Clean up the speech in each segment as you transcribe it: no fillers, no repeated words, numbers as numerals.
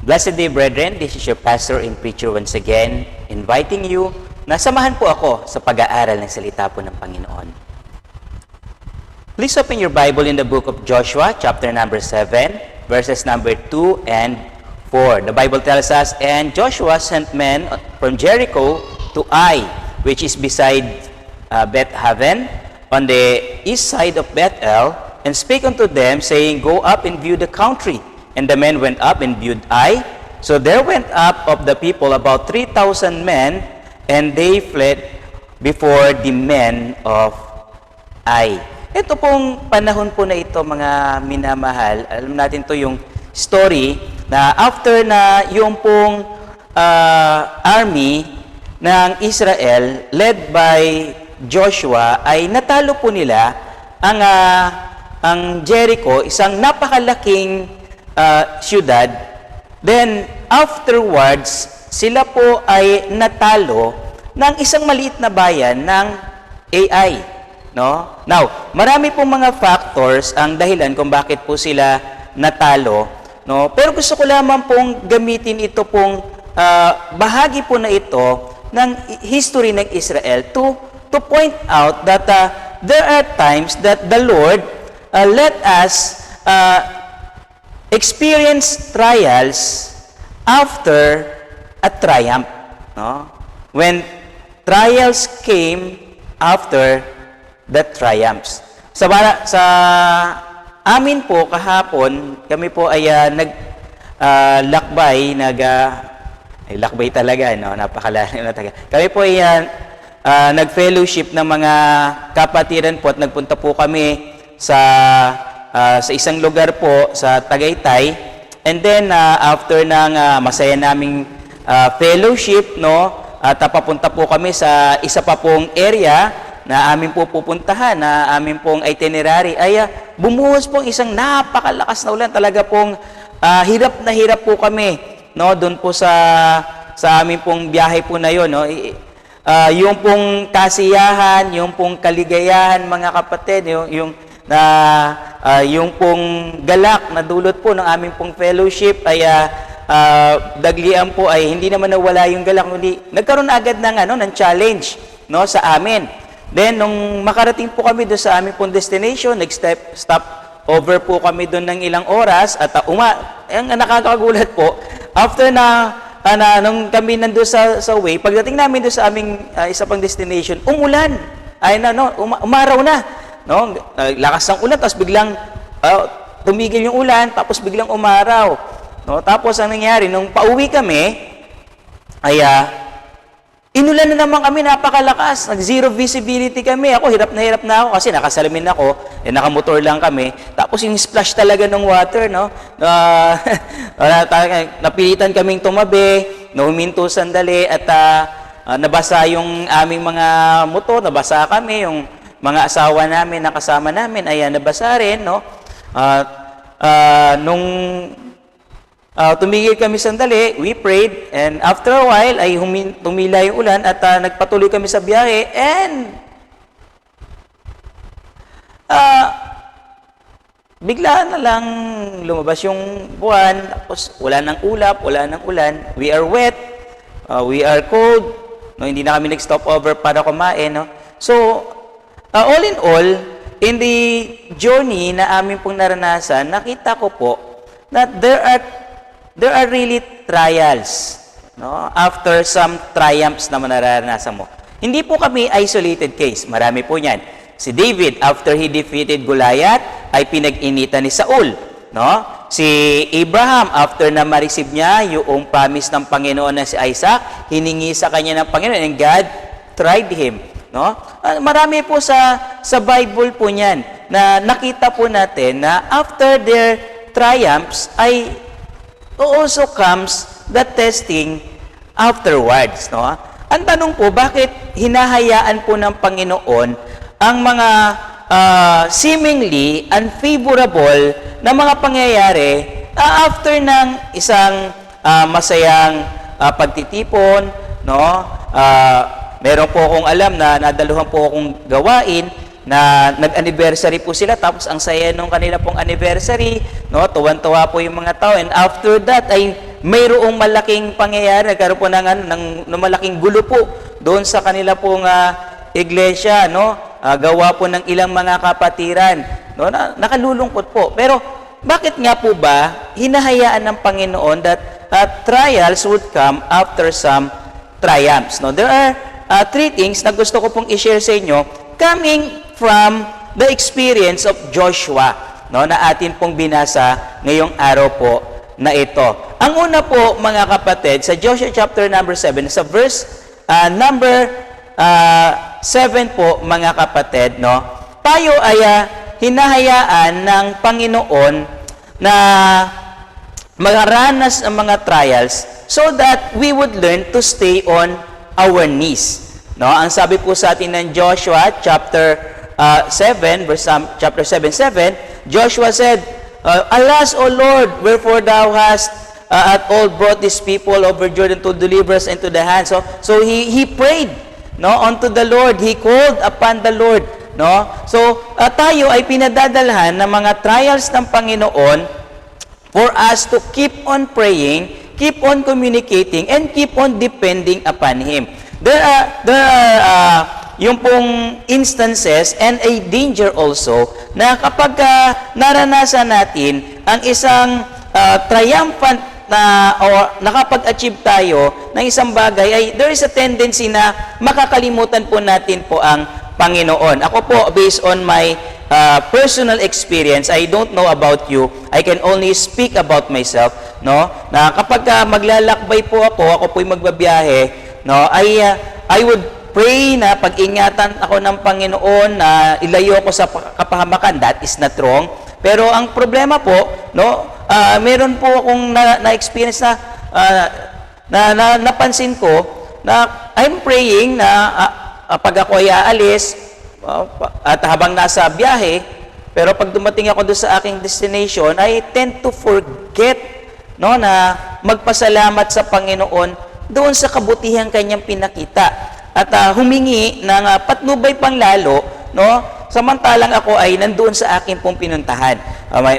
Blessed day, brethren. This is your pastor and preacher once again, inviting you na samahan po ako sa pag-aaral ng salita po ng Panginoon. Please open your Bible in the book of Joshua, chapter number 7, verses number 2 and 4. The Bible tells us, "And Joshua sent men from Jericho to Ai, which is beside Beth-haven, on the east side of Bethel, and spake unto them, saying, Go up and view the country. And the men went up and viewed Ai. So there went up of the people about 3,000 men, and they fled before the men of Ai." Ito pong panahon po na ito, mga minamahal, alam natin to yung story na after na yung pong army ng Israel led by Joshua ay natalo po nila ang Jericho, isang napakalaking siyudad. Then afterwards, sila po ay natalo ng isang maliit na bayan ng Ai. No? Now, marami pong mga factors ang dahilan kung bakit po sila natalo. No? Pero gusto ko lamang pong gamitin ito pong bahagi po na ito ng history ng Israel to point out that there are times that the Lord let us experience trials after a triumph. No? When trials came after the triumphs. Sa amin po kahapon, kami po ay lakbay, lakbay talaga, no? Napakalalim na talaga. Kami po ay nag-fellowship ng mga kapatiran po at nagpunta po kami sa isang lugar po sa Tagaytay. And then after ng masaya naming fellowship, no, at papunta po kami sa isa pa pong area na amin po pupuntahan, na amin pong itinerary, ay bumuhos pong isang napakalakas na ulan. Talaga pong hirap na hirap po kami, no, doon po sa amin pong biyahe po na yun, no. Yung pong kasiyahan, yung pong kaligayahan, mga kapatid, yung pong galak na dulot po ng aming pong fellowship ay daglian po ay hindi naman nawala yung galak, kundi nagkaroon agad ng challenge, no, sa amin. Then nung makarating po kami doon sa aming pong destination, stop over po kami doon ng ilang oras at ang nakakagulat po, after nung kami nandoon sa way, pagdating namin doon sa aming isa pang destination, umulan. Umaraw na. No? Lakas ng ulan, tapos biglang tumigil yung ulan, tapos biglang umaraw. No? Tapos ang nangyari, nung pauwi kami, ay inulan na naman kami, napakalakas. Nag-zero visibility kami. Ako, hirap na ako kasi nakasalamin ako, nakamotor lang kami. Tapos yung splash talaga ng water, no? Napilitan kaming tumabi, huminto sandali, at nabasa yung aming mga motor, nabasa kami, yung mga asawa namin, nakasama namin, ay nabasa rin, no? Nung tumigil kami sandali, we prayed, and after a while ay tumila yung ulan at nagpatuloy kami sa biyahe, and bigla na lang lumabas yung buwan, tapos wala ng ulap, wala ng ulan, we are wet, we are cold, no, hindi na kami nag-stop over para kumain, no? So all in all, in the journey na amin pong naranasan, nakita ko po that there are really trials, no? After some triumphs na nararanasan mo. Hindi po kami isolated case. Marami po niyan. Si David, after he defeated Goliath, ay pinag-initan ni Saul, no? Si Abraham, after na ma-receive niya yung promise ng Panginoon na si Isaac, hiningi sa kanya ng Panginoon, and God tried him, no? Marami po sa Bible po niyan na nakita po natin na after their triumphs ay also comes the testing afterwards, no? Ang tanong po, bakit hinahayaan po ng Panginoon ang mga seemingly unfavorable na mga pangyayari after ng isang masayang pagtitipon, no? Meron po akong alam na nadaluhan po akong gawain na nag-anniversary po sila, tapos ang saya nung kanila pong anniversary, no? Tuwan-tuwa po yung mga tao, and after that ay mayroong malaking pangyayari, nagkaroon po ng malaking gulo po doon sa kanila pong iglesia, no? Gawa po ng ilang mga kapatiran, no? Nakalulungkot po. Pero bakit nga po ba hinahayaan ng Panginoon that trials would come after some triumphs, no? There are three things na gusto ko pong i-share sa inyo coming from the experience of Joshua, no, na atin pong binasa ngayong araw po na ito. Ang una po, mga kapatid, sa Joshua chapter number 7, sa verse number 7 po, mga kapatid, no, tayo ay hinahayaan ng Panginoon na magaranas ng mga trials so that we would learn to stay on our knees. No, ang sabi po sa atin ng Joshua chapter 7, verse chapter 7:7, Joshua said, "Alas, O Lord, wherefore thou hast at all brought these people over Jordan to deliver us into the hands." So he prayed, no, unto the Lord. He called upon the Lord, no. So tayo ay pinadadalhan ng mga trials ng Panginoon for us to keep on praying, keep on communicating, and keep on depending upon Him. There are yung pong instances and a danger also na kapag naranasan natin ang isang triumphant na o nakapag-achieve tayo ng isang bagay, ay there is a tendency na makakalimutan po natin po ang Panginoon. Ako po, based on my personal experience, I don't know about you, I can only speak about myself, no, na kapag maglalakbay po ako po'y magbabiyahe, no, I would pray na pag-ingatan ako ng Panginoon na ilayo ako sa kapahamakan. That is not wrong. Pero ang problema po, no, meron po akong na-experience na napansin ko na I'm praying na pag ako ay aalis at habang nasa biyahe, pero pag dumating ako doon sa aking destination, I tend to forget, no, na magpasalamat sa Panginoon doon sa kabutihang kanyang pinakita. At humingi ng patnubay pang lalo, no, samantalang ako ay nandoon sa akin pong pinuntahan.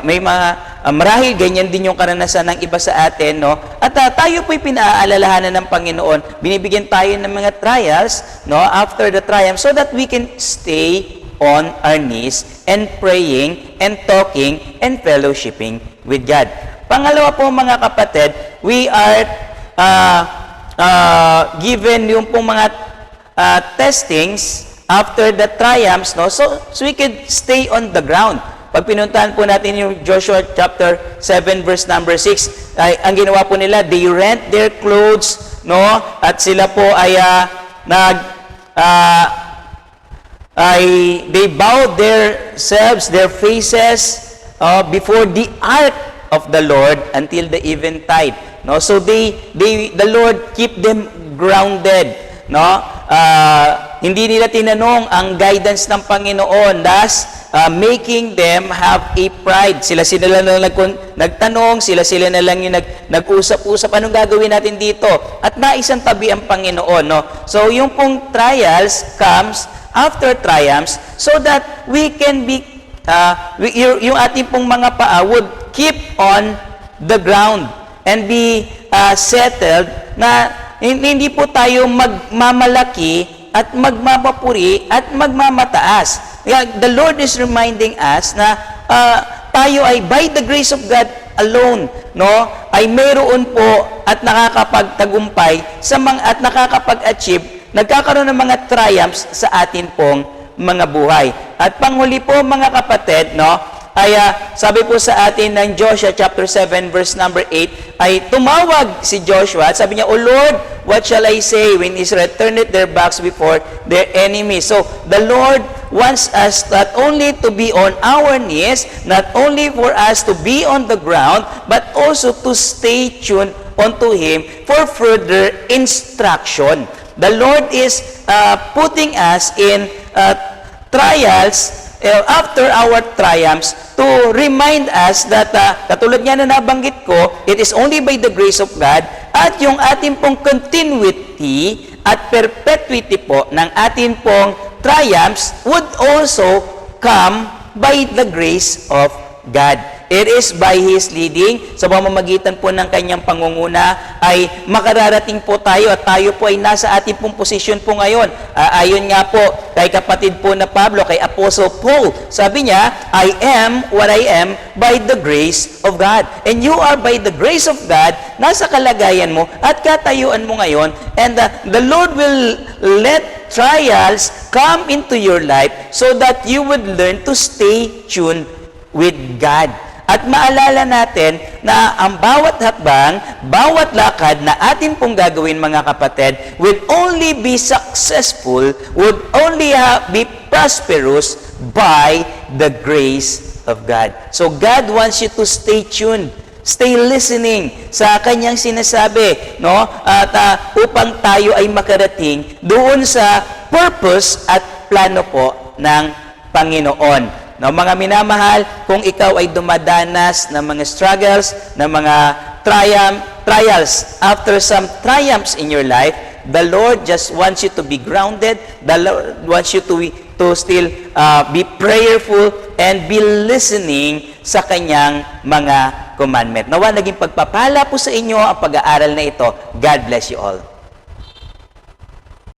May mga marahil ganyan din yung karanasan ng iba sa atin, no. At tayo po'y pinaalalahanan ng Panginoon. Binibigyan tayo ng mga trials, no, after the triumph, so that we can stay on our knees and praying and talking and fellowshipping with God. Pangalawa po, mga kapatid, we are given yung pong mga testings after the triumphs, no, so we could stay on the ground. Pag pinuntahan po natin yung Joshua chapter 7 verse number 6, ay ang ginawa po nila, they rent their clothes, no, at sila po ay they bowed themselves, their faces before the ark of the Lord until the eventide, no. So the Lord keep them grounded, no. Hindi nila tinanong ang guidance ng Panginoon, thus making them have a pride. Sila na lang nagtanong, sila na lang yung nag-usap-usap, anong gagawin natin dito? At naisang tabi ang Panginoon, no? So yung pong trials comes after triumphs so that we can be yung ating pong mga paa would keep on the ground and be settled, na hindi po tayo magmamalaki at magmapapuri at magmamataas. The Lord is reminding us na tayo ay by the grace of God alone, no, ay mayroon po at nakakapagtagumpay at nakakapag-achieve, nagkakaroon ng mga triumphs sa atin pong mga buhay. At panghuli po, mga kapatid, no, ay sabi po sa atin ng Joshua chapter 7 verse number 8, ay tumawag si Joshua at sabi niya, "O Lord, what shall I say when Israel turneth their backs before their enemies?" So the Lord wants us not only to be on our knees, not only for us to be on the ground, but also to stay tuned unto Him for further instruction. The Lord is putting us in trials after our triumphs to remind us that katulad nga na nabanggit ko, it is only by the grace of God, at yung ating pong continuity at perpetuity po ng ating pong triumphs would also come by the grace of God. It is by His leading, sa pamamagitan po ng kanyang pangunguna, ay makararating po tayo at tayo po ay nasa ating pong posisyon po ngayon. Ayon nga po kay kapatid po na Pablo, kay Apostle Paul, sabi niya, I am what I am by the grace of God. And you are by the grace of God, nasa kalagayan mo at katayuan mo ngayon, and the Lord will let trials come into your life so that you would learn to stay tuned with God. At maalala natin na ang bawat hakbang, bawat lakad na atin pong gagawin mga kapatid would only be successful, would only be prosperous by the grace of God. So God wants you to stay tuned. Stay listening sa kanyang sinasabi, no? At upang tayo ay makarating doon sa purpose at plano po ng Panginoon. No, mga minamahal, kung ikaw ay dumadanas ng mga struggles, ng mga trials, after some triumphs in your life, the Lord just wants you to be grounded. The Lord wants you to still be prayerful and be listening sa kanyang mga commandment. Nawa naging pagpapala po sa inyo ang pag-aaral na ito. God bless you all.